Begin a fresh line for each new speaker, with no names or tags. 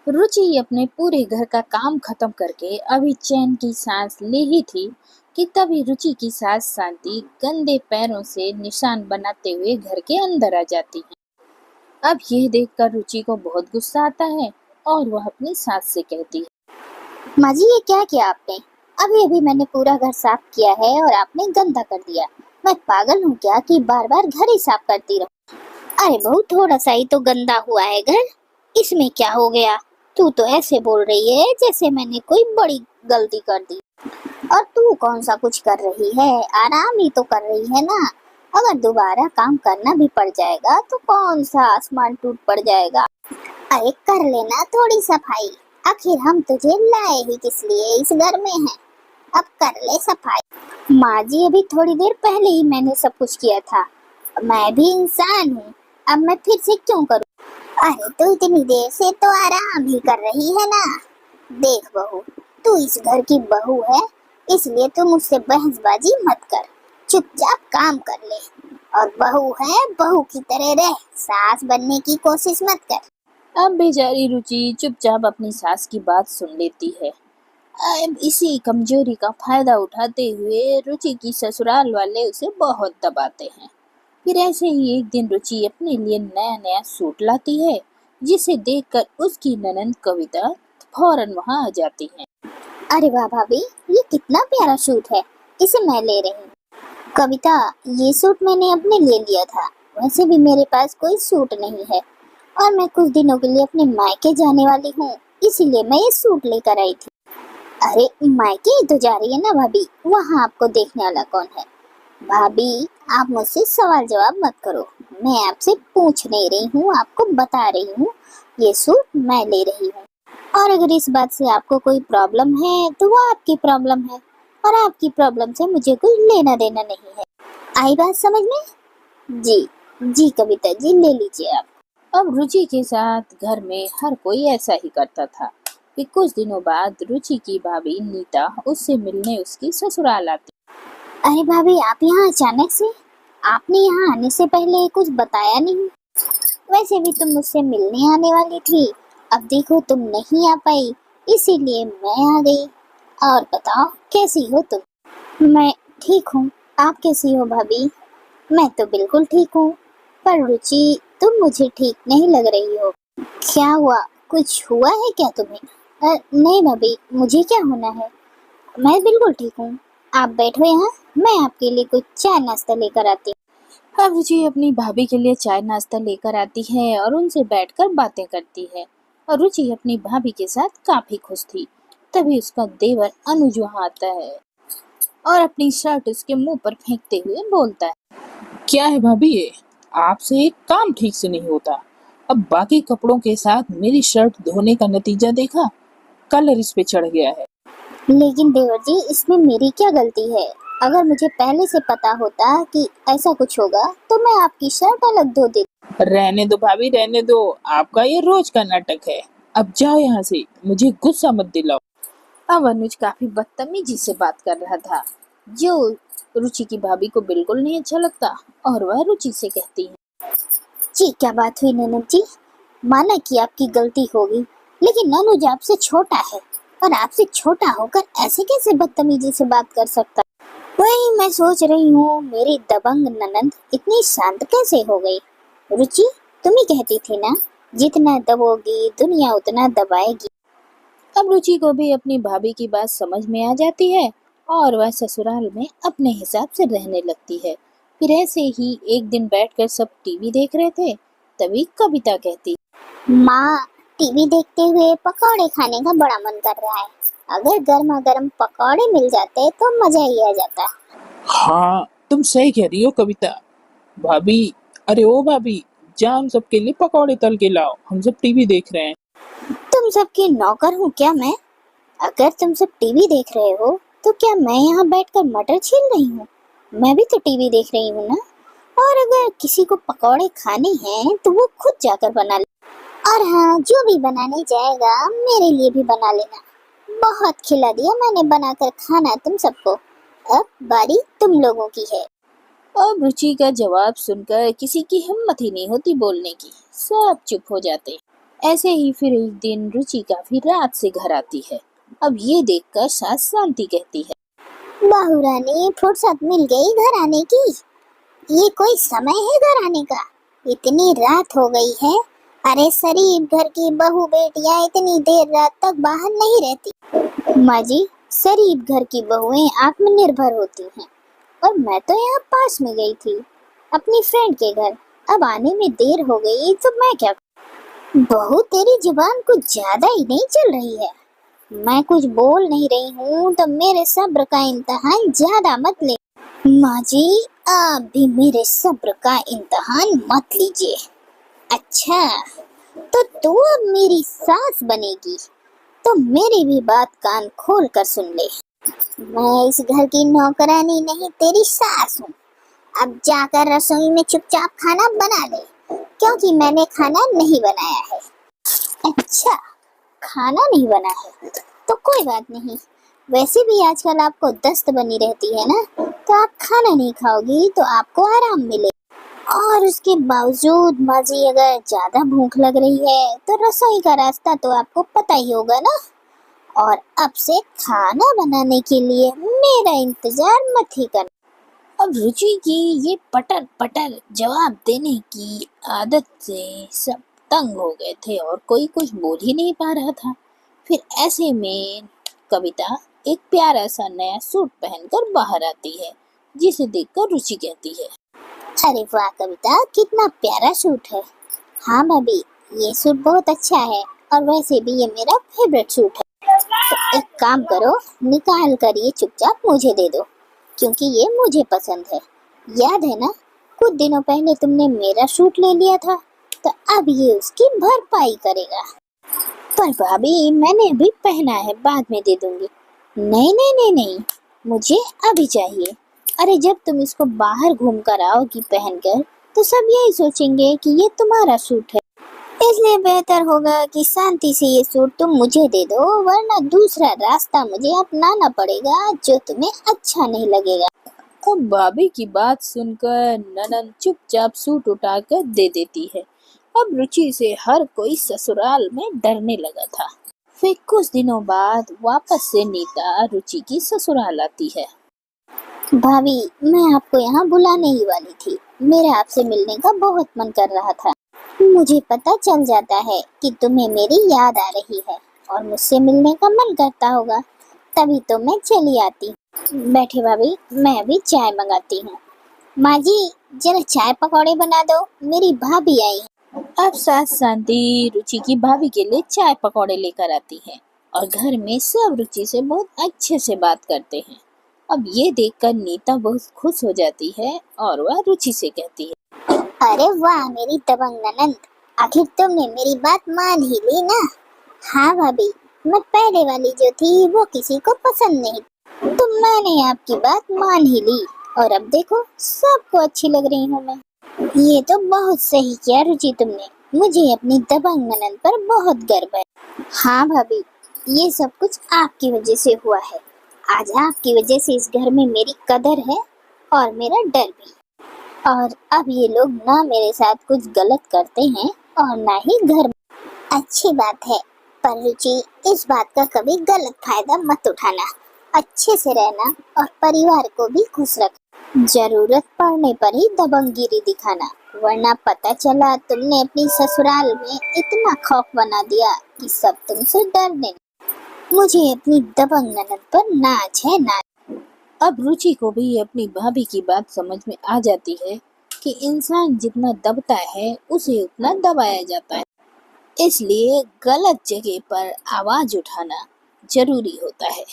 रुचि अपने पूरे घर का काम खत्म करके अभी चैन की सांस ली ही थी कि तभी रुचि की सास शांति गंदे पैरों से निशान बनाते हुए घर के अंदर आ जाती है। अब यह देखकर रुचि को बहुत गुस्सा आता है और वह अपनी सास से कहती है।
माँ जी, ये क्या किया आपने? अभी अभी मैंने पूरा घर साफ किया है और आपने गंदा कर दिया। मैं पागल हूँ क्या कि बार बार घर ही साफ करती रहूं? अरे बहू, थोड़ा सा ही तो गंदा हुआ है घर, इसमें क्या हो गया? तू तो ऐसे बोल रही है जैसे मैंने कोई बड़ी गलती कर दी। और तू कौन सा कुछ कर रही है? आराम ही तो कर रही है ना। अगर दोबारा काम करना भी पड़ जाएगा तो कौन सा आसमान टूट पड़ जाएगा। अरे कर लेना थोड़ी सफाई, आखिर हम तुझे लाए ही किस लिए इस घर में हैं। अब कर ले सफाई। माँ जी, अभी थोड़ी देर पहले ही मैंने सब कुछ किया था। मैं भी इंसान हूँ, अब मैं फिर से क्यों करूँ? अरे तू इतनी देर से तो आराम ही कर रही है ना। देख बहू, तू इस घर की बहू है, इसलिए तू मुझसे बहसबाजी मत कर, चुपचाप काम कर ले। और बहू है, बहू की तरह रह, सास बनने की कोशिश मत कर।
अब बेचारी रुचि चुपचाप अपनी सास की बात सुन लेती है। अब इसी कमजोरी का फायदा उठाते हुए रुचि की ससुराल वाले उसे बहुत दबाते हैं। फिर ऐसे ही एक दिन रुचि अपने लिए नया नया सूट लाती है, जिसे देखकर उसकी ननंद कविता फौरन वहां आ जाती है।
अरे वाह भाभी, ये कितना प्यारा सूट है, इसे मैं ले रही हूँ। कविता, ये सूट मैंने अपने लिए लिया था। वैसे भी मेरे पास कोई सूट नहीं है और मैं कुछ दिनों के लिए अपने मायके जाने वाली हूँ, इसीलिए मैं ये सूट लेकर आई थी। अरे मायके ही तो जा रही है ना भाभी, वहाँ आपको देखने वाला कौन है? भाभी, आप मुझसे सवाल जवाब मत करो। मैं आपसे पूछ नहीं रही हूँ, आपको बता रही हूँ ये सूट मैं ले रही हूँ। और अगर इस बात से आपको कोई प्रॉब्लम है तो वो आपकी प्रॉब्लम है, और आपकी प्रॉब्लम से मुझे कुछ लेना देना नहीं है। आई बात समझ में? जी जी कविता जी, ले लीजिए आप।
अब रुचि के साथ घर में हर कोई ऐसा ही करता था कि कुछ दिनों बाद रुचि की भाभी नीता उससे मिलने उसकी ससुराल आती।
अरे भाभी, आप यहाँ अचानक से? आपने यहाँ आने से पहले कुछ बताया नहीं। वैसे भी तुम मुझसे मिलने आने वाली थी, अब देखो तुम नहीं आ पाई, इसीलिए मैं आ गई। और बताओ, कैसी हो तुम? मैं ठीक हूँ, आप कैसी हो भाभी? मैं तो बिल्कुल ठीक हूँ, पर रुचि, तुम मुझे ठीक नहीं लग रही हो। क्या हुआ? कुछ हुआ है क्या तुम्हें? नहीं भाभी, मुझे क्या होना है, मैं बिल्कुल ठीक हूँ। आप बैठो यहाँ, मैं आपके लिए कुछ चाय नाश्ता लेकर आती हूँ।
अब रुचि अपनी भाभी के लिए चाय नाश्ता लेकर आती है और उनसे बैठकर बातें करती है। और रुचि अपनी भाभी के साथ काफी खुश थी। तभी उसका देवर अनुज वहां आता है और अपनी शर्ट उसके मुंह पर फेंकते हुए बोलता है।
क्या है भाभी ये? आपसे एक काम ठीक से नहीं होता। अब बाकी कपड़ों के साथ मेरी शर्ट धोने का नतीजा देखा, कलर इस पे चढ़ गया है।
लेकिन देवर जी, इसमें मेरी क्या गलती है? अगर मुझे पहले से पता होता कि ऐसा कुछ होगा तो मैं आपकी शर्ट अलग धो देती।
रहने दो भाभी, रहने दो, आपका ये रोज का नाटक है। अब जाओ यहाँ से, मुझे गुस्सा मत दिलाओ।
अब अनुज काफी बदतमीजी से बात कर रहा था, जो रुचि की भाभी को बिल्कुल नहीं अच्छा लगता। और वह रुचि से कहती है।
जी, क्या बात हुई ननद जी? माना कि आपकी गलती होगी, लेकिन अनुज आपसे छोटा है, और आपसे छोटा होकर ऐसे कैसे बदतमीजी से बात कर सकता है? वही मैं सोच रही हूँ, मेरी दबंग ननद इतनी शांत कैसे हो गई? रुचि, तुम ही कहती थी ना, जितना दबोगी दुनिया उतना दबाएगी।
अब रुचि को भी अपनी भाभी की बात समझ में आ जाती है और वह ससुराल में अपने हिसाब से रहने लगती है। फिर ऐसे ही एक दिन बैठकर सब टीवी देख रहे थे, तभी कविता कहती।
माँ, टीवी देखते हुए पकौड़े खाने का बड़ा मन कर रहा है। अगर गर्मा गर्म पकौड़े मिल जाते तो मजा ही आ जाता।
हाँ, तुम सही कह रही हो कविता। भाभी, अरे ओ भाभी, जा हम सबके लिए पकौड़े तल के लाओ, हम सब टीवी देख रहे हैं।
तुम सबकी नौकर हूँ क्या मैं? अगर तुम सब टीवी देख रहे हो तो क्या मैं यहाँ बैठकर मटर छील रही हूँ? मैं भी तो टीवी देख रही हूँ ना। और अगर किसी को पकौड़े खाने हैं तो वो खुद जाकर बना ले। और हाँ, जो भी बनाने जाएगा मेरे लिए भी बना लेना। बहुत खिला दिया मैंने बनाकर खाना तुम सबको, अब बारी तुम लोगों की है।
अब रुचि का जवाब सुनकर किसी की हिम्मत ही नहीं होती बोलने की। सब चुप हो जाते। ऐसे ही फिर एक दिन रुचि काफी रात से घर आती है। अब ये देखकर सास शांति कहती है,
बहू रानी फुर्सत मिल गई घर आने की। ये कोई समय है घर आने का? इतनी रात हो गई है। अरे शरीफ घर की बहू बेटियां इतनी देर रात तक बाहर नहीं रहती। माँ जी, शरीफ घर की बहुएं आत्मनिर्भर होती हैं और मैं तो यहाँ पास में गई थी अपनी फ्रेंड के घर। अब आने में देर हो गई तो मैं क्या करूं? बहू तेरी जुबान कुछ ज्यादा ही नहीं चल रही है। मैं कुछ बोल नहीं रही हूँ तो मेरे सब्र का इम्तिहान ज्यादा मत ले। माँ जी, आप भी मेरे सब्र का इम्तिहान मत लीजिए। अच्छा, तो तू अब मेरी सास बनेगी तो मेरी भी बात कान खोल कर सुन ले। मैं इस घर की नौकरानी नहीं, तेरी सास हूँ। अब जाकर रसोई में चुपचाप खाना बना ले, क्योंकि मैंने खाना नहीं बनाया है। अच्छा, खाना नहीं बना है तो कोई बात नहीं। वैसे भी आजकल आपको दस्त बनी रहती है ना, तो आप खाना नहीं खाओगी तो आपको आराम मिले। और उसके बावजूद माँ जी, अगर ज्यादा भूख लग रही है तो रसोई का रास्ता तो आपको पता ही होगा ना। और अब से खाना बनाने के लिए मेरा इंतजार मत ही करना।
अब रुचि की ये पटर पटर जवाब देने की आदत से सब तंग हो गए थे और कोई कुछ बोल ही नहीं पा रहा था। फिर ऐसे में कविता एक प्यारा सा नया सूट पहनकर बाहर आती है, जिसे देखकर रुचि कहती है,
अरे वाह कविता, कितना प्यारा सूट है। हाँ भाभी, ये सूट बहुत अच्छा है और वैसे भी ये मेरा फेवरेट सूट है। तो एक काम करो, निकाल कर ये चुपचाप मुझे दे दो, क्योंकि ये मुझे पसंद है। याद है ना, कुछ दिनों पहले तुमने मेरा सूट ले लिया था, तो अब ये उसकी भरपाई करेगा।
पर भाभी मैंने अभी पहना है, बाद में दे दूंगी। नहीं नहीं नहीं नहीं, मुझे अभी चाहिए। अरे जब तुम इसको बाहर घूम कर आओगी पहनकर, तो सब यही सोचेंगे कि ये तुम्हारा सूट है।
इसलिए बेहतर होगा कि शांति से ये सूट तुम मुझे दे दो, वरना दूसरा रास्ता मुझे अपनाना पड़ेगा जो तुम्हें अच्छा नहीं लगेगा।
अब भाभी की बात सुनकर ननद चुपचाप सूट उठाकर दे देती है। अब रुचि से हर कोई ससुराल में डरने लगा था। फिर कुछ दिनों बाद वापस से नीता रुचि की ससुराल आती है।
भाभी, मैं आपको यहाँ बुलाने ही वाली थी। मेरा आपसे मिलने का बहुत मन कर रहा था। मुझे पता चल जाता है कि तुम्हें मेरी याद आ रही है और मुझसे मिलने का मन करता होगा, तभी तो मैं चली आती हूँ। बैठे भाभी, मैं अभी चाय मंगाती हूँ। माँ जी, जरा चाय पकौड़े बना दो, मेरी भाभी आई है।
अब सास शांति रुचि की भाभी के लिए चाय पकौड़े लेकर आती है और घर में सब रुचि से बहुत अच्छे से बात करते हैं। अब ये देखकर नीता बहुत खुश हो जाती है और वह रुचि से कहती है,
अरे वाह मेरी दबंग ननद, आखिर तुमने मेरी बात मान ही ली ना। हाँ भाभी, मैं पहले वाली जो थी वो किसी को पसंद नहीं, तो मैंने आपकी बात मान ही ली और अब देखो सबको अच्छी लग रही हूँ मैं। ये तो बहुत सही किया रुचि तुमने, मुझे अपनी दबंग ननद पर बहुत गर्व है। हाँ भाभी, ये सब कुछ आपकी वजह से हुआ है। आज आपकी वजह से इस घर में मेरी कदर है और मेरा डर भी। और अब ये लोग ना मेरे साथ कुछ गलत करते हैं और ना ही घर में। अच्छी बात है, पर रुचि इस बात का कभी गलत फायदा मत उठाना। अच्छे से रहना और परिवार को भी खुश रखना। जरूरत पड़ने पर ही दबंगगिरी दिखाना, वरना पता चला तुमने अपनी ससुराल में इतना खौफ बना दिया कि सब तुमसे डरने। मुझे अपनी दबंग ननद पर नाज है, नाज।
अब रुचि को भी अपनी भाभी की बात समझ में आ जाती है कि इंसान जितना दबता है उसे उतना दबाया जाता है, इसलिए गलत जगह पर आवाज उठाना जरूरी होता है।